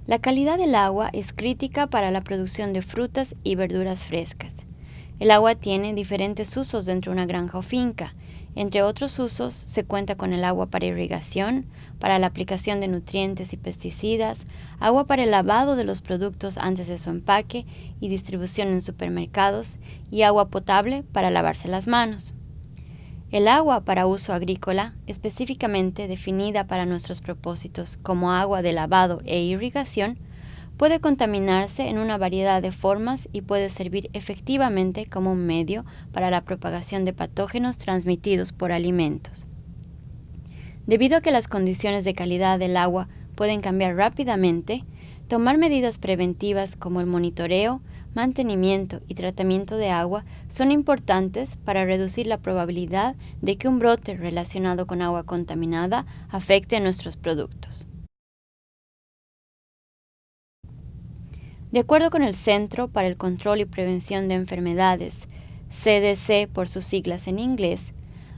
La calidad del agua es crítica para la producción de frutas y verduras frescas. El agua tiene diferentes usos dentro de una granja o finca. Entre otros usos, se cuenta con el agua para irrigación, para la aplicación de nutrientes y pesticidas, agua para el lavado de los productos antes de su empaque y distribución en supermercados, y agua potable para lavarse las manos. El agua para uso agrícola, específicamente definida para nuestros propósitos como agua de lavado e irrigación, puede contaminarse en una variedad de formas y puede servir efectivamente como un medio para la propagación de patógenos transmitidos por alimentos. Debido a que las condiciones de calidad del agua pueden cambiar rápidamente, tomar medidas preventivas como el monitoreo, mantenimiento y tratamiento de agua son importantes para reducir la probabilidad de que un brote relacionado con agua contaminada afecte a nuestros productos. De acuerdo con el Centro para el Control y Prevención de Enfermedades, CDC por sus siglas en inglés,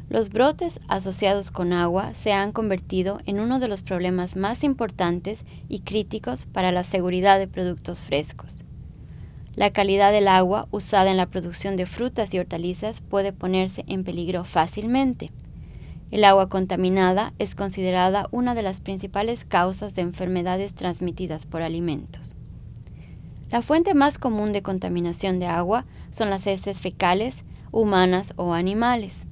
los brotes asociados con agua se han convertido en uno de los problemas más importantes y críticos para la seguridad de productos frescos. La calidad del agua usada en la producción de frutas y hortalizas puede ponerse en peligro fácilmente. El agua contaminada es considerada una de las principales causas de enfermedades transmitidas por alimentos. La fuente más común de contaminación de agua son las heces fecales, humanas o animales.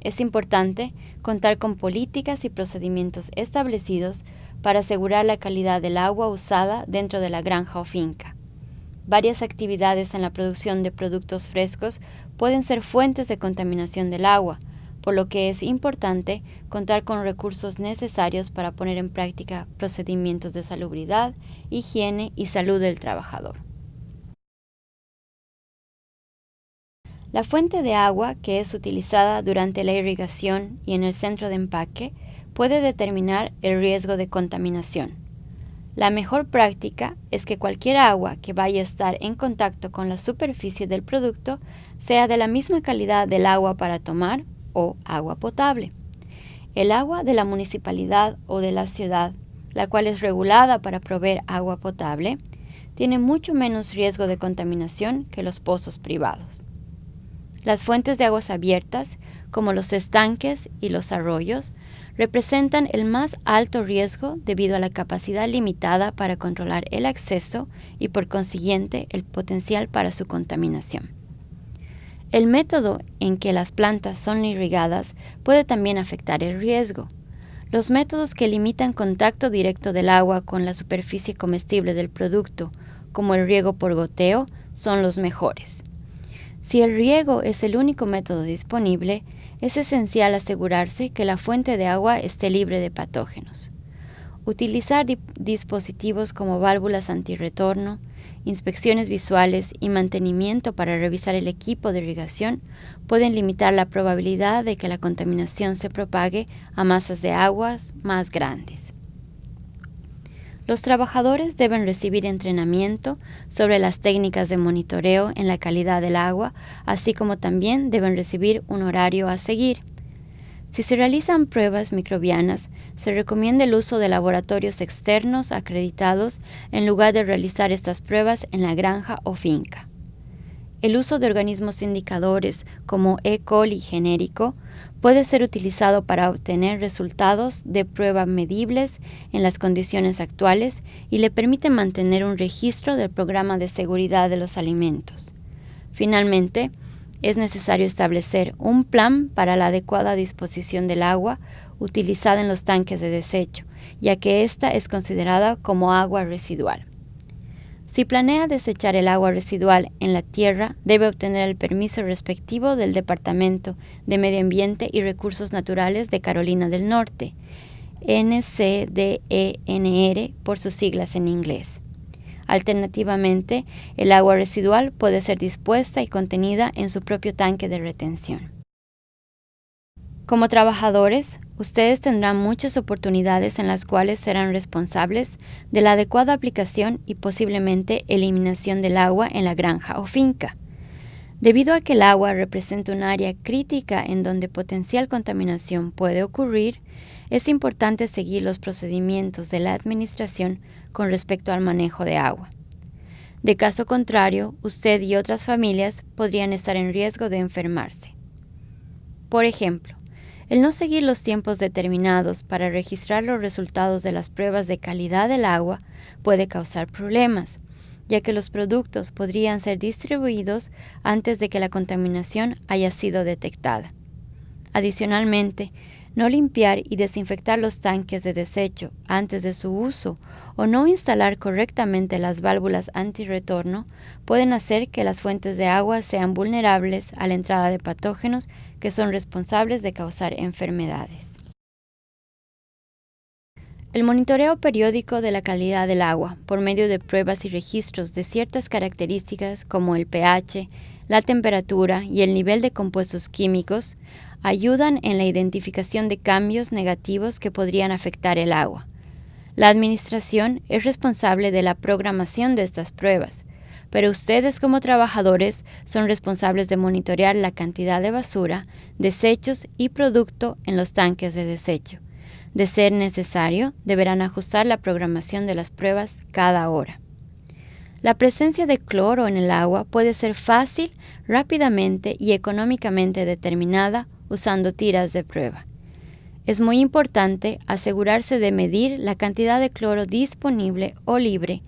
Es importante contar con políticas y procedimientos establecidos para asegurar la calidad del agua usada dentro de la granja o finca. Varias actividades en la producción de productos frescos pueden ser fuentes de contaminación del agua, por lo que es importante contar con recursos necesarios para poner en práctica procedimientos de salubridad, higiene y salud del trabajador. La fuente de agua que es utilizada durante la irrigación y en el centro de empaque puede determinar el riesgo de contaminación. La mejor práctica es que cualquier agua que vaya a estar en contacto con la superficie del producto sea de la misma calidad del agua para tomar o agua potable. El agua de la municipalidad o de la ciudad, la cual es regulada para proveer agua potable, tiene mucho menos riesgo de contaminación que los pozos privados. Las fuentes de aguas abiertas, como los estanques y los arroyos, representan el más alto riesgo debido a la capacidad limitada para controlar el acceso y por consiguiente el potencial para su contaminación. El método en que las plantas son irrigadas puede también afectar el riesgo. Los métodos que limitan contacto directo del agua con la superficie comestible del producto, como el riego por goteo, son los mejores. Si el riego es el único método disponible, es esencial asegurarse que la fuente de agua esté libre de patógenos. Utilizar dispositivos como válvulas antirretorno, inspecciones visuales y mantenimiento para revisar el equipo de irrigación pueden limitar la probabilidad de que la contaminación se propague a masas de aguas más grandes. Los trabajadores deben recibir entrenamiento sobre las técnicas de monitoreo en la calidad del agua, así como también deben recibir un horario a seguir. Si se realizan pruebas microbianas, se recomienda el uso de laboratorios externos acreditados en lugar de realizar estas pruebas en la granja o finca. El uso de organismos indicadores como E. coli genérico puede ser utilizado para obtener resultados de prueba medibles en las condiciones actuales y le permite mantener un registro del programa de seguridad de los alimentos. Finalmente, es necesario establecer un plan para la adecuada disposición del agua utilizada en los tanques de desecho, ya que ésta es considerada como agua residual. Si planea desechar el agua residual en la tierra, debe obtener el permiso respectivo del Departamento de Medio Ambiente y Recursos Naturales de Carolina del Norte, NCDENR por sus siglas en inglés. Alternativamente, el agua residual puede ser dispuesta y contenida en su propio tanque de retención. Como trabajadores, ustedes tendrán muchas oportunidades en las cuales serán responsables de la adecuada aplicación y posiblemente eliminación del agua en la granja o finca. Debido a que el agua representa un área crítica en donde potencial contaminación puede ocurrir, es importante seguir los procedimientos de la administración con respecto al manejo de agua. De caso contrario, usted y otras familias podrían estar en riesgo de enfermarse. Por ejemplo, el no seguir los tiempos determinados para registrar los resultados de las pruebas de calidad del agua puede causar problemas, ya que los productos podrían ser distribuidos antes de que la contaminación haya sido detectada. Adicionalmente, no limpiar y desinfectar los tanques de desecho antes de su uso o no instalar correctamente las válvulas antirretorno pueden hacer que las fuentes de agua sean vulnerables a la entrada de patógenos que son responsables de causar enfermedades. El monitoreo periódico de la calidad del agua por medio de pruebas y registros de ciertas características como el pH, la temperatura y el nivel de compuestos químicos ayudan en la identificación de cambios negativos que podrían afectar el agua. La administración es responsable de la programación de estas pruebas, pero ustedes como trabajadores son responsables de monitorear la cantidad de basura, desechos y producto en los tanques de desecho. De ser necesario, deberán ajustar la programación de las pruebas cada hora. La presencia de cloro en el agua puede ser fácil, rápidamente y económicamente determinada usando tiras de prueba. Es muy importante asegurarse de medir la cantidad de cloro disponible o libre,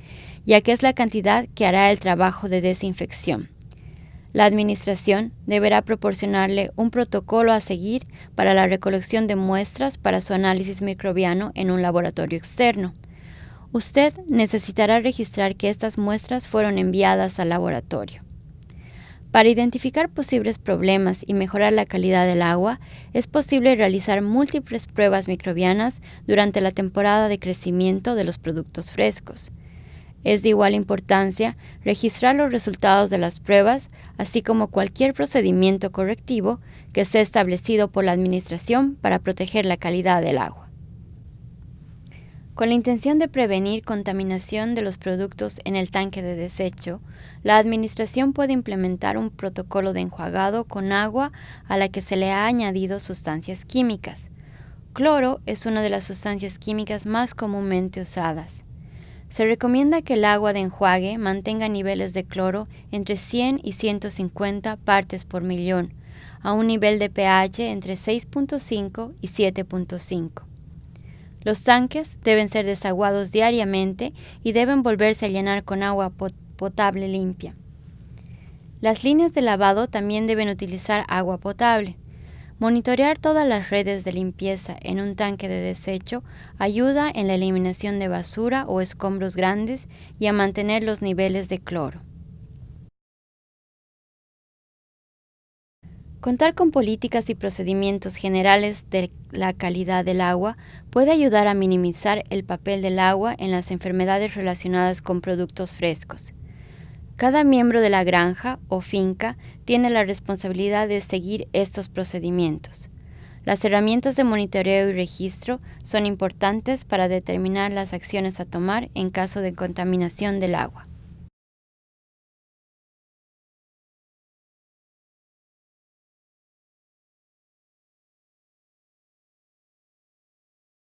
ya que es la cantidad que hará el trabajo de desinfección. La administración deberá proporcionarle un protocolo a seguir para la recolección de muestras para su análisis microbiano en un laboratorio externo. Usted necesitará registrar que estas muestras fueron enviadas al laboratorio. Para identificar posibles problemas y mejorar la calidad del agua, es posible realizar múltiples pruebas microbianas durante la temporada de crecimiento de los productos frescos. Es de igual importancia registrar los resultados de las pruebas, así como cualquier procedimiento correctivo que sea establecido por la Administración para proteger la calidad del agua. Con la intención de prevenir contaminación de los productos en el tanque de desecho, la Administración puede implementar un protocolo de enjuagado con agua a la que se le ha añadido sustancias químicas. Cloro es una de las sustancias químicas más comúnmente usadas. Se recomienda que el agua de enjuague mantenga niveles de cloro entre 100 y 150 partes por millón, a un nivel de pH entre 6.5 y 7.5. Los tanques deben ser desaguados diariamente y deben volverse a llenar con agua potable limpia. Las líneas de lavado también deben utilizar agua potable. Monitorear todas las redes de limpieza en un tanque de desecho ayuda en la eliminación de basura o escombros grandes y a mantener los niveles de cloro. Contar con políticas y procedimientos generales de la calidad del agua puede ayudar a minimizar el papel del agua en las enfermedades relacionadas con productos frescos. Cada miembro de la granja o finca tiene la responsabilidad de seguir estos procedimientos. Las herramientas de monitoreo y registro son importantes para determinar las acciones a tomar en caso de contaminación del agua.